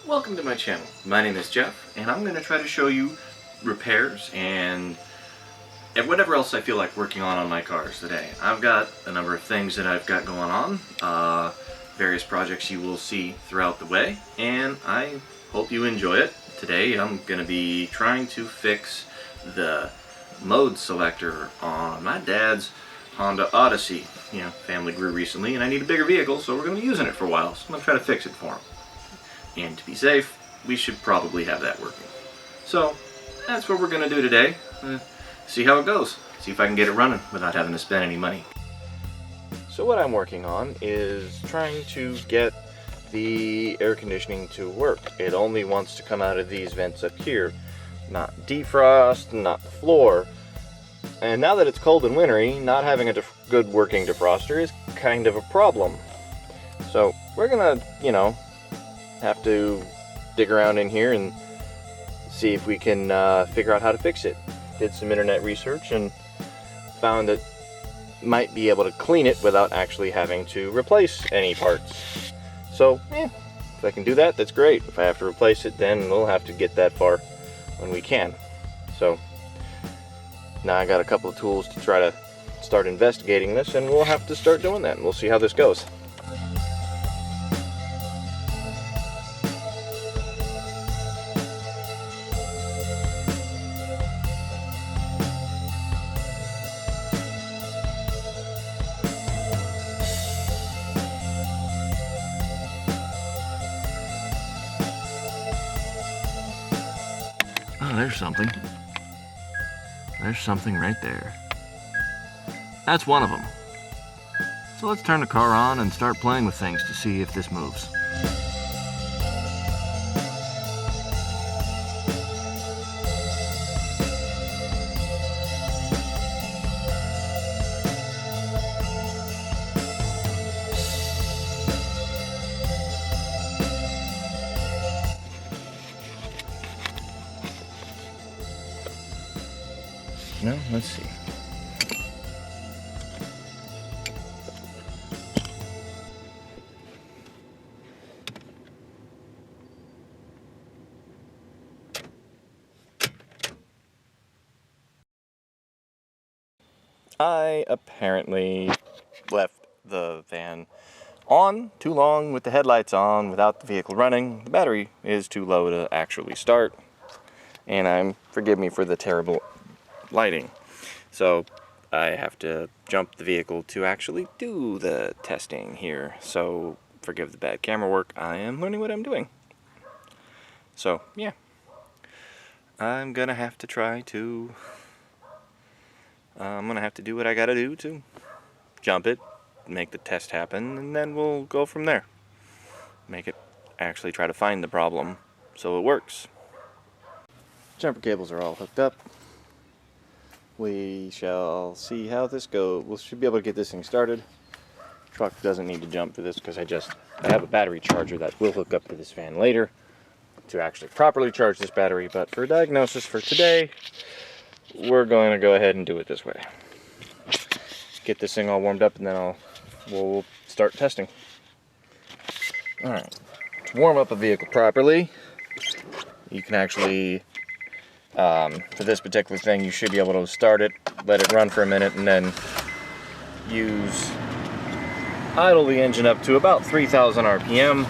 Welcome to my channel. My name is Jeff, and I'm going to try to show you repairs and whatever else I feel like working on my cars today. I've got a number of things that I've got going on, various projects you will see throughout the way, and I hope you enjoy it. Today I'm going to be trying to fix the mode selector on my dad's Honda Odyssey. You know, family grew recently and I need a bigger vehicle, so we're going to be using it for a while, so I'm going to try to fix it for him. And to be safe, we should probably have that working. So that's what we're going to do today. See how it goes. See if I can get it running without having to spend any money. So what I'm working on is trying to get the air conditioning to work. It only wants to come out of these vents up here, not defrost, not the floor. And now that it's cold and wintry, not having a good working defroster is kind of a problem. So we're gonna, have to dig around in here and see if we can figure out how to fix it. Did some internet research and found that might be able to clean it without actually having to replace any parts. So, if I can do that, that's great. If I have to replace it, then we'll have to get that far when we can. So, now I got a couple of tools to try to start investigating this, and we'll have to start doing that, and we'll see how this goes. Oh, there's something. There's something right there. That's one of them. So let's turn the car on and start playing with things to see if this moves. No, let's see. I apparently left the van on too long with the headlights on without the vehicle running. The battery is too low to actually start, and forgive me for the terrible lighting. So I have to jump the vehicle to actually do the testing here. So forgive the bad camera work. I am learning what I'm doing. So yeah, I'm gonna have to try to I'm gonna have to do what I gotta do to jump it, make the test happen, and then we'll go from there. Make it actually try to find the problem so it works. Jumper cables are all hooked up. We shall see how this goes. We should be able to get this thing started. Truck doesn't need to jump for this because I have a battery charger that will hook up to this van later to actually properly charge this battery, but for diagnosis for today, we're going to go ahead and do it this way. Get this thing all warmed up and then we'll start testing. Alright, to warm up a vehicle properly, you can actually for this particular thing, you should be able to start it, let it run for a minute, and then idle the engine up to about 3,000 RPM.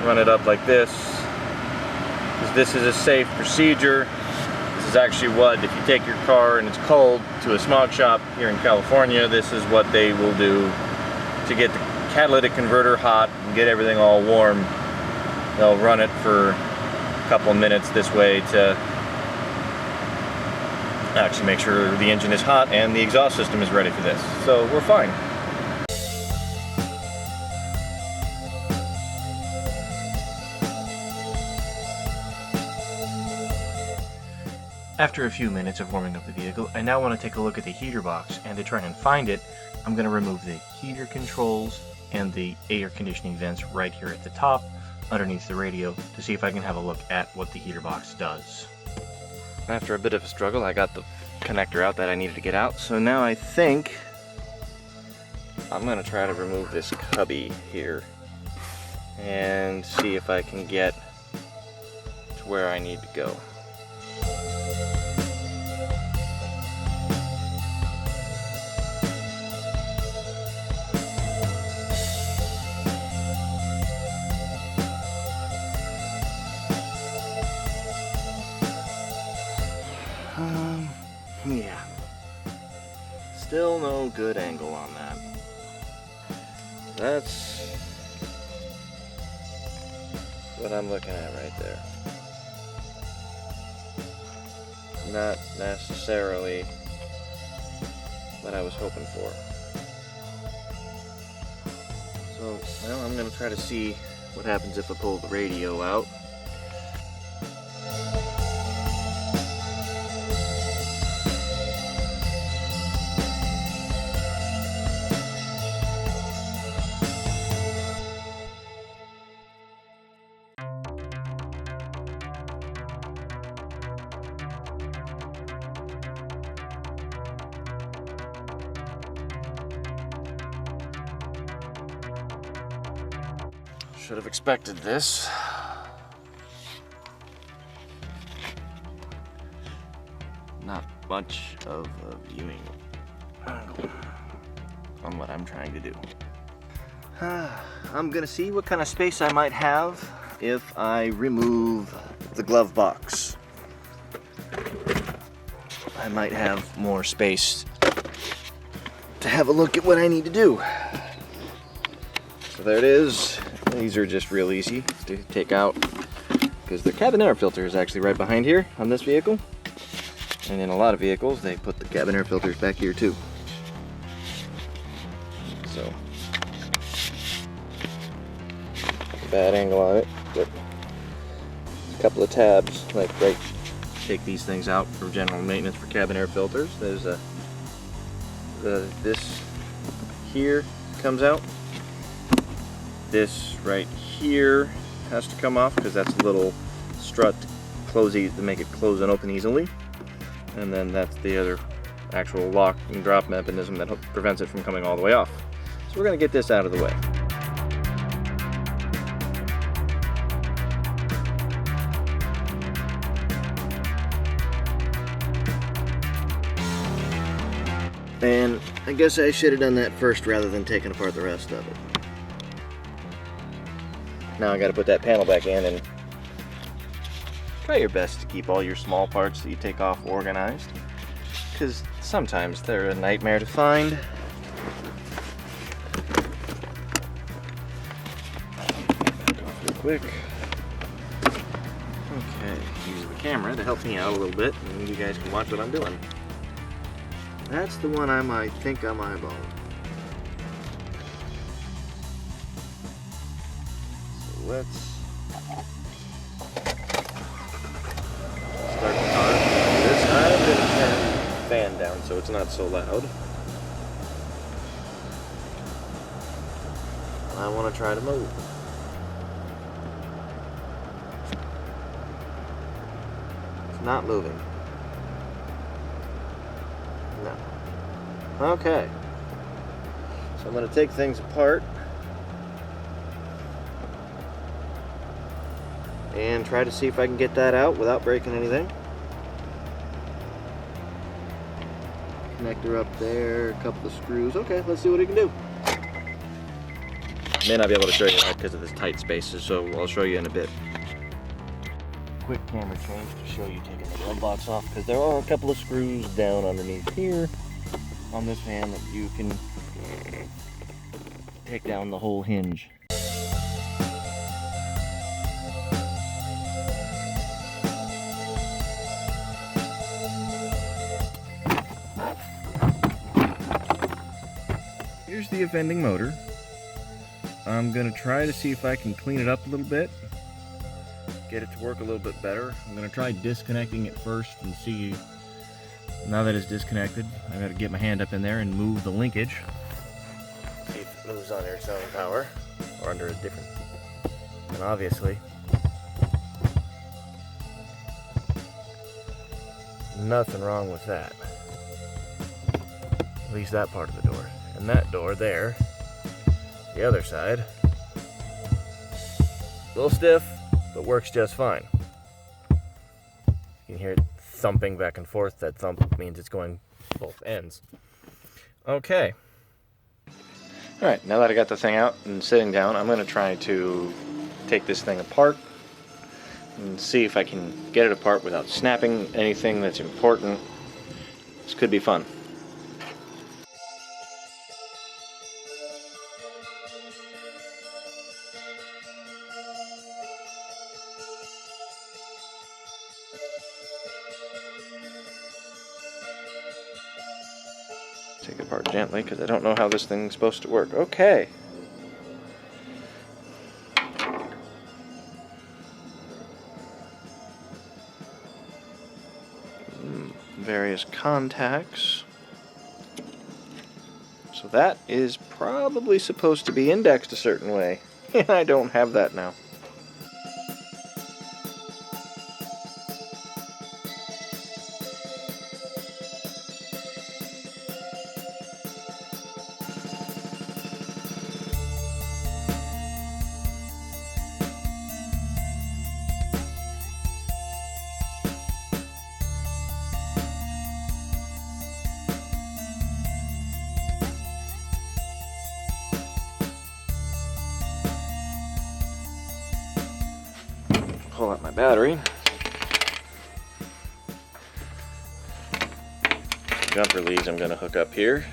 Run it up like this, because this is a safe procedure. This is actually what, if you take your car and it's cold to a smog shop here in California, this is what they will do to get the catalytic converter hot and get everything all warm. They'll run it for couple of minutes this way to actually make sure the engine is hot and the exhaust system is ready for this. So we're fine. After a few minutes of warming up the vehicle, I now want to take a look at the heater box, and to try and find it, I'm going to remove the heater controls and the air conditioning vents right here at the top underneath the radio to see if I can have a look at what the heater box does. After a bit of a struggle, I got the connector out that I needed to get out. So now I think I'm gonna try to remove this cubby here and see if I can get to where I need to go. Yeah. Still no good angle on that. That's what I'm looking at right there. Not necessarily what I was hoping for. So, well, I'm going to try to see what happens if I pull the radio out. Should have expected this. Not much of a viewing angle on what I'm trying to do. I'm gonna see what kind of space I might have if I remove the glove box. I might have more space to have a look at what I need to do. So there it is. These are just real easy to take out because the cabin air filter is actually right behind here on this vehicle. And in a lot of vehicles, they put the cabin air filters back here too. So, bad angle on it, but a couple of tabs, like right, take these things out for general maintenance for cabin air filters. There's this here comes out. This right here has to come off because that's a little strut to make it close and open easily. And then that's the other actual lock and drop mechanism that prevents it from coming all the way off. So we're going to get this out of the way. And I guess I should have done that first rather than taking apart the rest of it. Now I got to put that panel back in and try your best to keep all your small parts that you take off organized, because sometimes they're a nightmare to find. Real quick. Okay, use the camera to help me out a little bit, and you guys can watch what I'm doing. That's the one I think I'm eyeballing. Let's start the car. This time I'm going to turn the fan down so it's not so loud. I want to try to move. It's not moving. No. Okay. So I'm going to take things apart and try to see if I can get that out without breaking anything. Connector up there, a couple of screws. Okay, let's see what we can do. May not be able to show you that because of this tight spaces, so I'll show you in a bit. Quick camera change to show you taking the glove box off, because there are a couple of screws down underneath here on this fan that you can take down the whole hinge. Here's the offending motor. I'm going to try to see if I can clean it up a little bit, get it to work a little bit better. I'm going to try disconnecting it first and see. Now that it's disconnected, I've got to get my hand up in there and move the linkage. See if it moves under its own power or under a different. And obviously, nothing wrong with that. at least that part of the door. And that door there, the other side, a little stiff, but works just fine. You can hear it thumping back and forth. That thump means it's going both ends. Okay. Alright, now that I got the thing out and sitting down, I'm going to try to take this thing apart and see if I can get it apart without snapping anything that's important. This could be fun. Take it apart gently because I don't know how this thing's supposed to work. Okay. Various contacts. So that is probably supposed to be indexed a certain way. And I don't have that now. Pull out my battery. Jumper leads I'm going to hook up here.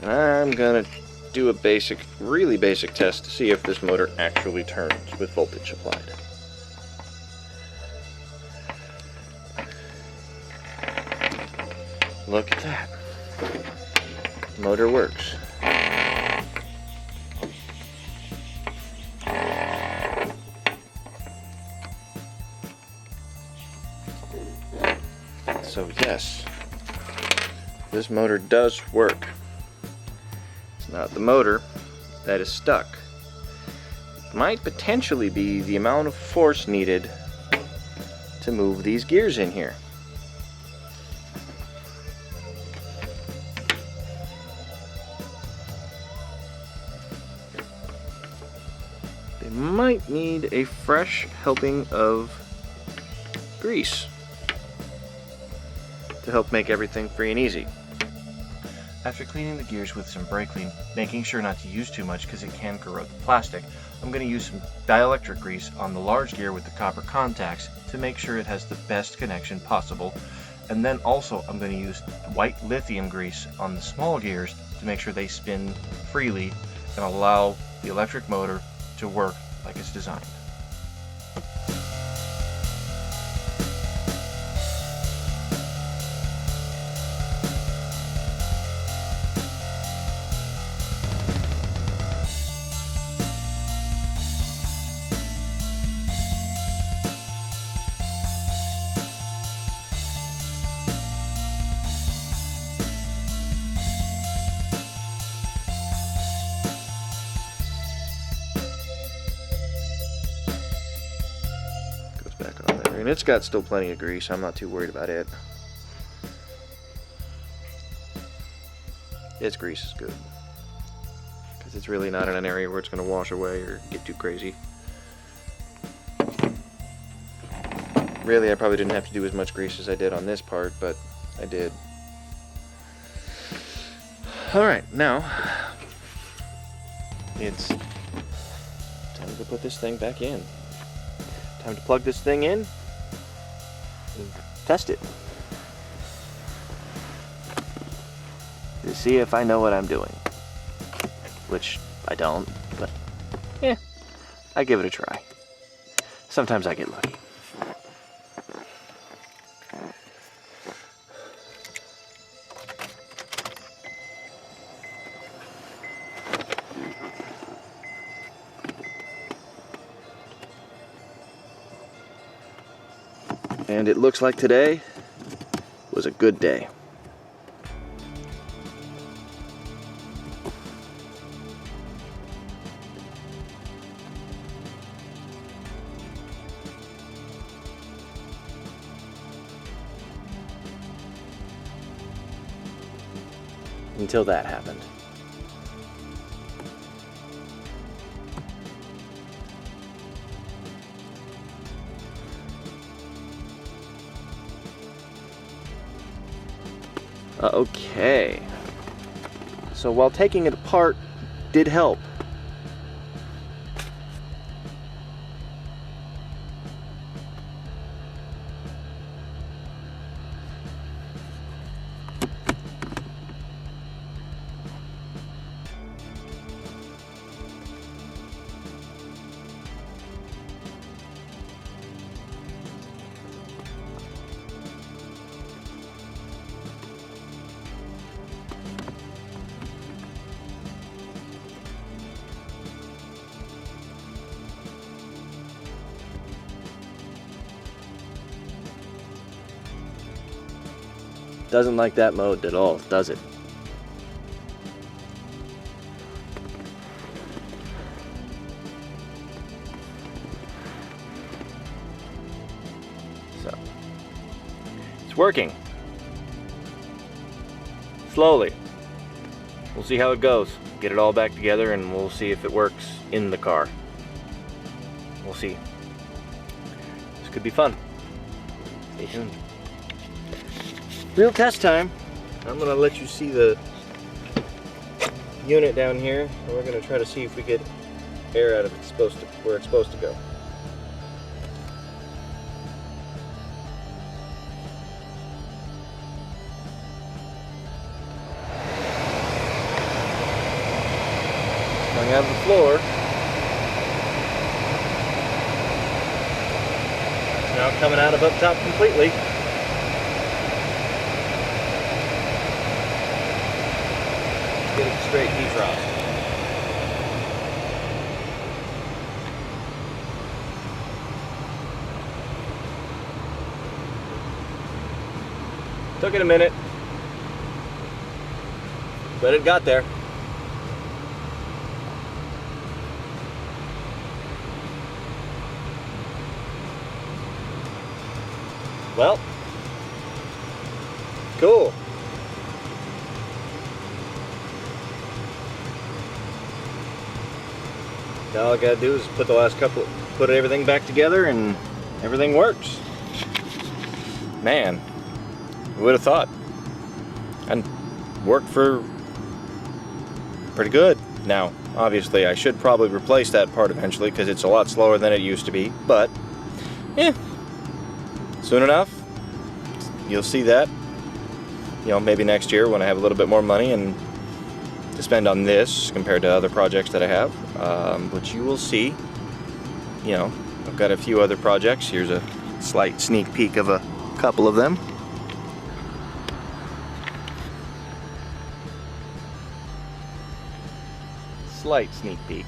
And I'm going to do a basic, really basic test to see if this motor actually turns with voltage applied. Look at that. Motor works. So yes, this motor does work. It's not the motor that is stuck. It might potentially be the amount of force needed to move these gears in here. They might need a fresh helping of grease to help make everything free and easy. After cleaning the gears with some brake clean, making sure not to use too much because it can corrode the plastic, I'm going to use some dielectric grease on the large gear with the copper contacts to make sure it has the best connection possible. And then also I'm going to use white lithium grease on the small gears to make sure they spin freely and allow the electric motor to work like it's designed. Back on there, and it's got still plenty of grease. I'm not too worried about it. Its grease is good because it's really not in an area where it's going to wash away or get too crazy. Really, I probably didn't have to do as much grease as I did on this part, but I did. Alright, now it's time to put this thing back in. Time to plug this thing in and test it to see if I know what I'm doing, which I don't, but yeah, I give it a try. Sometimes I get lucky. And it looks like today was a good day. until that happened. Okay. So while taking it apart did help. Doesn't like that mode at all, does it? So, it's working. Slowly. We'll see how it goes. Get it all back together and we'll see if it works in the car. We'll see. This could be fun. Stay tuned. Real test time. I'm gonna let you see the unit down here, and we're gonna try to see if we get air out of it where it's supposed to go. Coming out of the floor. It's now coming out of up top completely. Get it straight defrost. Took it a minute, but it got there. Well, cool. All I gotta do is put everything back together and everything works. Man, who would have thought? And worked for pretty good. Now, obviously I should probably replace that part eventually because it's a lot slower than it used to be, but yeah, soon enough, you'll see that. You know, maybe next year when I have a little bit more money and to spend on this compared to other projects that I have, but you will see. You know, I've got a few other projects. Here's a slight sneak peek of a couple of them. Slight sneak peek.